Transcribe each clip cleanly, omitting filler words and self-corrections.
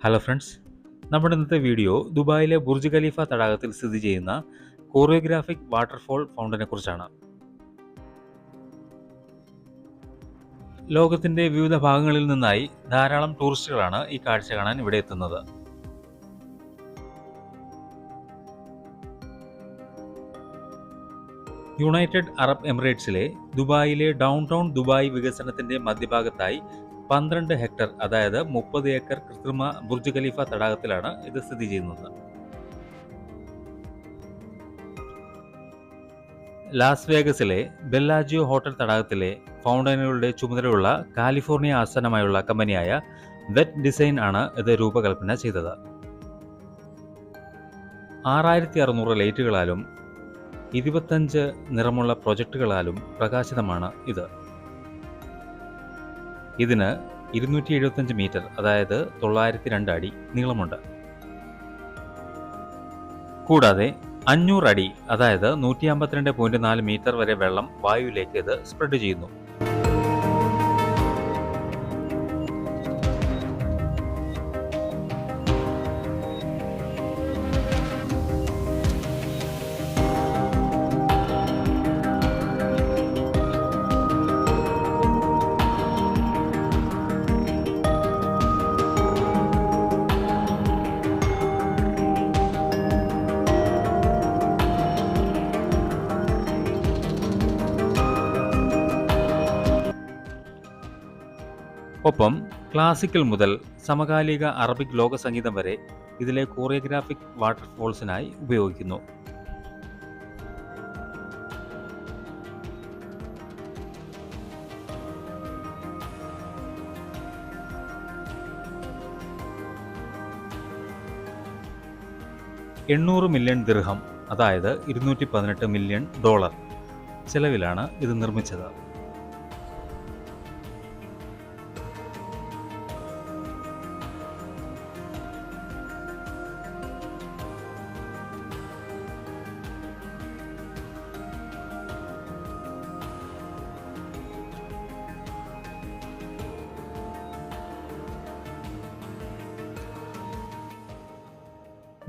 Hello friends, നമ്മുടെ ഇന്നത്തെ video ദുബായിലെ ബുർജ് ഖലീഫ തടാകത്തിൽ സ്ഥിതി ചെയ്യുന്ന കോറിയോഗ്രാഫിക് വാട്ടർഫോൾ ഫൗണ്ടനെ കുറിച്ചാണ്. ലോകത്തിന്റെ വിവിധ ഭാഗങ്ങളിൽ നിന്നായി ധാരാളം ടൂറിസ്റ്റുകളാണ് ഈ കാഴ്ച കാണാൻ ഇവിടെ എത്തുന്നത്. യുണൈറ്റഡ് അറബ് എമിറേറ്റ്സിലെ ദുബായിലെ ഡൗൺ ടൗൺ ദുബായ് വികസനത്തിന്റെ മധ്യഭാഗത്തായി 12 ഹെക്ടർ അതായത് 30 ഏക്കർ കൃത്രിമ ബുർജ് ഖലീഫ തടാകത്തിലാണ് ഇത് സ്ഥിതി ചെയ്യുന്നത്. ലാസ് വേഗസിലെ ബെല്ലാജിയോ ഹോട്ടൽ തടാകത്തിലെ ഫൗണ്ടനുകളുടെ ചുമതലയുള്ള കാലിഫോർണിയ ആസ്ഥാനമായുള്ള കമ്പനിയായ വെറ്റ് ഡിസൈൻ ആണ് ഇത് രൂപകൽപ്പന ചെയ്തത്. 6600 ലൈറ്റുകളാലും 25 നിറമുള്ള പ്രൊജക്ടുകളാലും പ്രകാശിതമാണ് ഇത്. ഇതിന് 275 മീറ്റർ അതായത് 902 അടി നീളമുണ്ട്. കൂടാതെ 500 അടി അതായത് 152.4 മീറ്റർ വരെ വെള്ളം വായുവിലേക്ക് ഇത് സ്പ്രെഡ് ചെയ്യുന്നു. ഒപ്പം ക്ലാസിക്കൽ മുതൽ സമകാലിക അറബിക് ലോക സംഗീതം വരെ ഇതിലെ കോറിയോഗ്രാഫിക് വാട്ടർഫോൾസിനായി ഉപയോഗിക്കുന്നു. $800 മില്യൺ ദിർഹം അതായത് $218 മില്യൺ ചെലവിലാണ് ഇത് നിർമ്മിച്ചത്.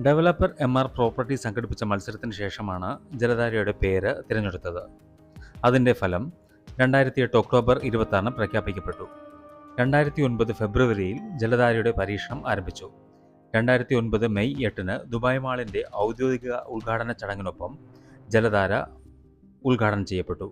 ഡെവലപ്പർ MR പ്രോപ്പർട്ടി സംഘടിപ്പിച്ച മത്സരത്തിന് ശേഷമാണ് ജലധാരയുടെ പേര് തിരഞ്ഞെടുത്തത്. അതിൻ്റെ ഫലം 2008 ഒക്ടോബർ 26 പ്രഖ്യാപിക്കപ്പെട്ടു. 2009 ഫെബ്രുവരിയിൽ ജലധാരയുടെ പരീക്ഷണം ആരംഭിച്ചു. 2009 മെയ് 8 ദുബായ് മാളിൻ്റെ ഔദ്യോഗിക ഉദ്ഘാടന ചടങ്ങിനൊപ്പം ജലധാര ഉദ്ഘാടനം ചെയ്യപ്പെട്ടു.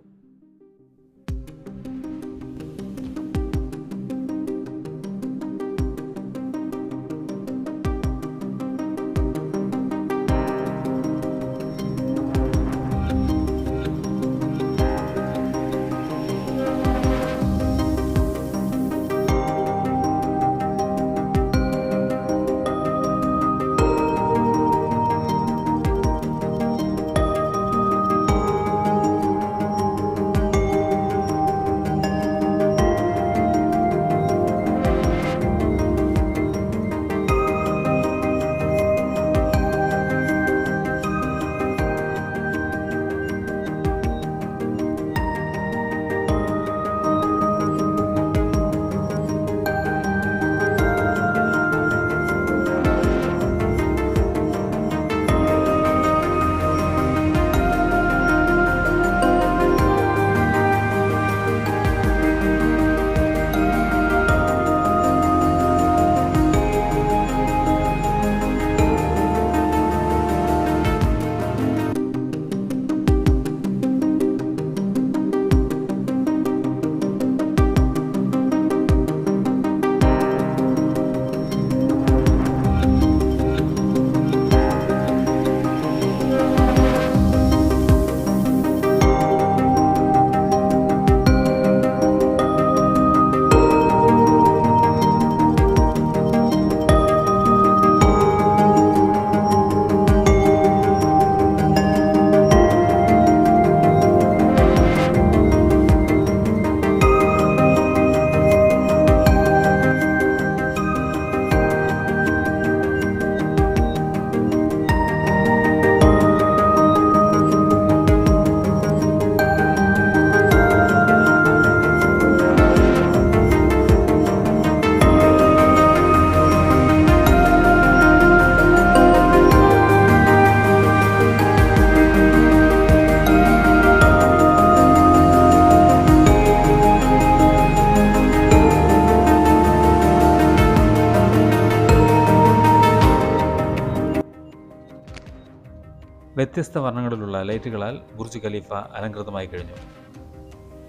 വ്യത്യസ്ത വർണ്ണങ്ങളിലുള്ള ലൈറ്റുകളാൽ ബുർജ് ഖലീഫ അലങ്കൃതമായി കഴിഞ്ഞു.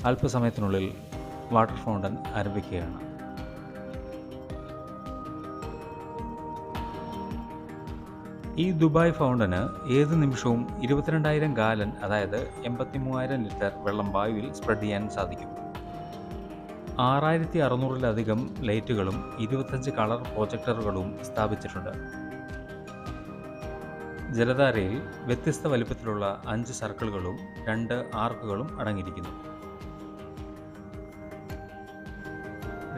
അല്പസമയത്തിനുള്ളിൽ വാട്ടർ ഫൗണ്ടൻ ആരംഭിക്കുകയാണ്. ഈ ദുബായ് ഫൗണ്ടന് ഏത് നിമിഷവും 22,000 ഗാലൻ, അതായത് 83,000 ലിറ്റർ വെള്ളം വായുവിൽ സ്പ്രെഡ് ചെയ്യാൻ സാധിക്കും. 6,600-ലധികം ലൈറ്റുകളും 25 കളർ പ്രൊജക്ടറുകളും സ്ഥാപിച്ചിട്ടുണ്ട്. ജലധാരയിൽ വ്യത്യസ്ത വലിപ്പത്തിലുള്ള 5 സർക്കിളുകളും 2 ആർക്കുകളും അടങ്ങിയിരിക്കുന്നു.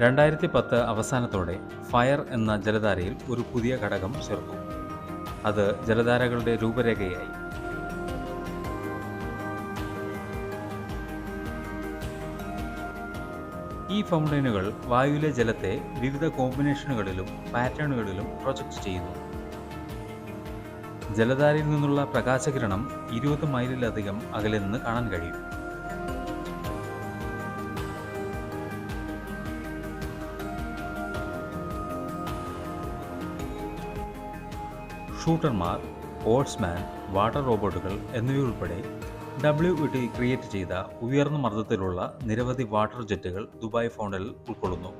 2010 അവസാനത്തോടെ ഫയർ എന്ന ജലധാരയിൽ ഒരു പുതിയ ഘടകം ചേർത്തു. അത് ജലധാരകളുടെ രൂപരേഖയായി. ഈ ഫൗണ്ടൈനുകൾ വായുവിലെ ജലത്തെ വിവിധ കോമ്പിനേഷനുകളിലും പാറ്റേണുകളിലും പ്രൊജക്റ്റ് ചെയ്യുന്നു. ജലധാരയിൽ നിന്നുള്ള പ്രകാശകിരണം 20 മൈലിലധികം അകലെ നിന്ന് കാണാൻ കഴിയും. ഷൂട്ടർമാർ, ഓട്സ്മാൻ, വാട്ടർ റോബോട്ടുകൾ എന്നിവയുൾപ്പെടെ WET ക്രിയേറ്റ് ചെയ്ത ഉയർന്ന മർദ്ദത്തിലുള്ള നിരവധി വാട്ടർ ജെറ്റുകൾ ദുബായ് ഫൗണ്ടനിൽ ഉൾക്കൊള്ളുന്നു.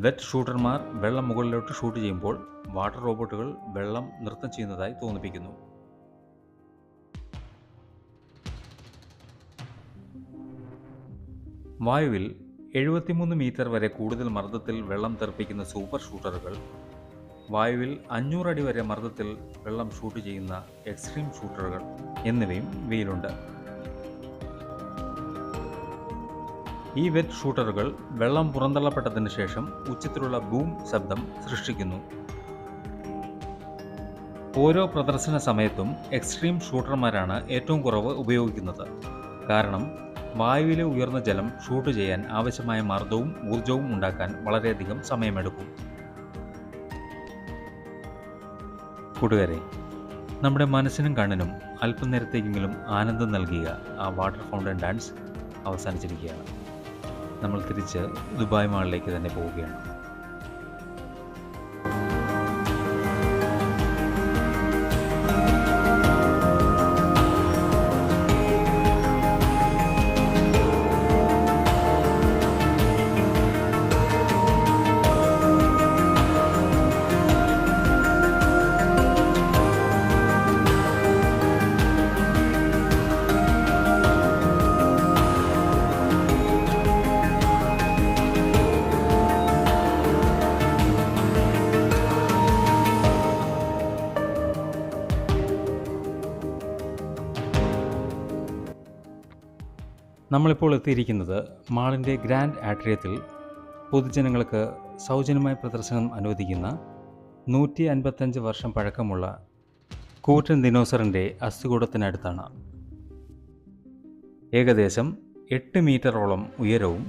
വെറ്റ് ഷൂട്ടർമാർ വെള്ളം മുകളിലോട്ട് ഷൂട്ട് ചെയ്യുമ്പോൾ വാട്ടർ റോബോട്ടുകൾ വെള്ളം നൃത്തം ചെയ്യുന്നതായി തോന്നിപ്പിക്കുന്നു. വായുവിൽ 73 മീറ്റർ വരെ കൂടുതൽ മർദ്ദത്തിൽ വെള്ളം തെറിപ്പിക്കുന്ന സൂപ്പർ ഷൂട്ടറുകൾ, വായുവിൽ 500 അടി വരെ മർദ്ദത്തിൽ വെള്ളം ഷൂട്ട് ചെയ്യുന്ന എക്സ്ട്രീം ഷൂട്ടറുകൾ എന്നിവയും ഇവയിലുണ്ട്. ഈ വെറ്റ് ഷൂട്ടറുകൾ വെള്ളം പുറന്തള്ളപ്പെട്ടതിന് ശേഷം ഉച്ചത്തിലുള്ള ബൂം ശബ്ദം സൃഷ്ടിക്കുന്നു. ഓരോ പ്രദർശന സമയത്തും എക്സ്ട്രീം ഷൂട്ടർമാരാണ് ഏറ്റവും കുറവ് ഉപയോഗിക്കുന്നത്. കാരണം വായുവിലെ ഉയർന്ന ജലം ഷൂട്ട് ചെയ്യാൻ ആവശ്യമായ മർദ്ദവും ഊർജവും ഉണ്ടാക്കാൻ വളരെയധികം സമയമെടുക്കും. കൂട്ടുകാരെ, നമ്മുടെ മനസ്സിനും കണ്ണിനും അല്പനേരത്തേക്കെങ്കിലും ആനന്ദം നൽകിയ ആ വാട്ടർ ഫൗണ്ടൻ ഡാൻസ് അവസാനിച്ചിരിക്കുകയാണ്. നമ്മൾ തിരിച്ച് ദുബായ് മാളിലേക്ക് തന്നെ പോവുകയാണ്. നമ്മളിപ്പോൾ എത്തിയിരിക്കുന്നത് മാളിൻ്റെ ഗ്രാൻഡ് ആട്രിയത്തിൽ പൊതുജനങ്ങൾക്ക് സൗജന്യമായ പ്രദർശനം അനുവദിക്കുന്ന 155 വർഷം പഴക്കമുള്ള കൂറ്റൻ ദിനോസറിൻ്റെ അസ്ഥികൂടത്തിനടുത്താണ്. ഏകദേശം 8 മീറ്ററോളം ഉയരവും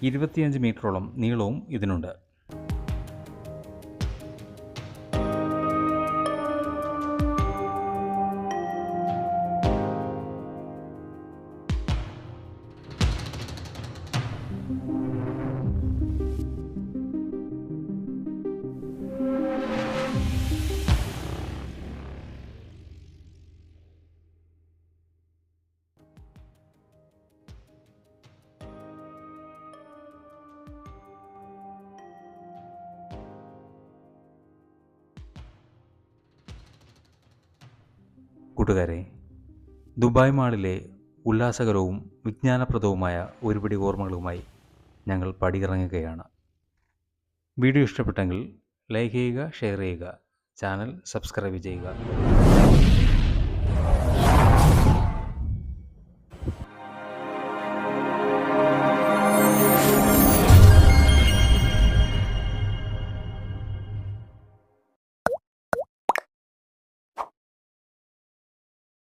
25 മീറ്ററോളം നീളവും ഇതിനുണ്ട്. കൂട്ടുകാരെ, ദുബായ് മാളിലെ ഉല്ലാസകരവും വിജ്ഞാനപ്രദവുമായ ഒരുപിടി ഓർമ്മകളുമായി ഞങ്ങൾ പടിയിറങ്ങുകയാണ്. വീഡിയോ ഇഷ്ടപ്പെട്ടെങ്കിൽ ലൈക്ക് ചെയ്യുക, ഷെയർ ചെയ്യുക, ചാനൽ സബ്സ്ക്രൈബ് ചെയ്യുക.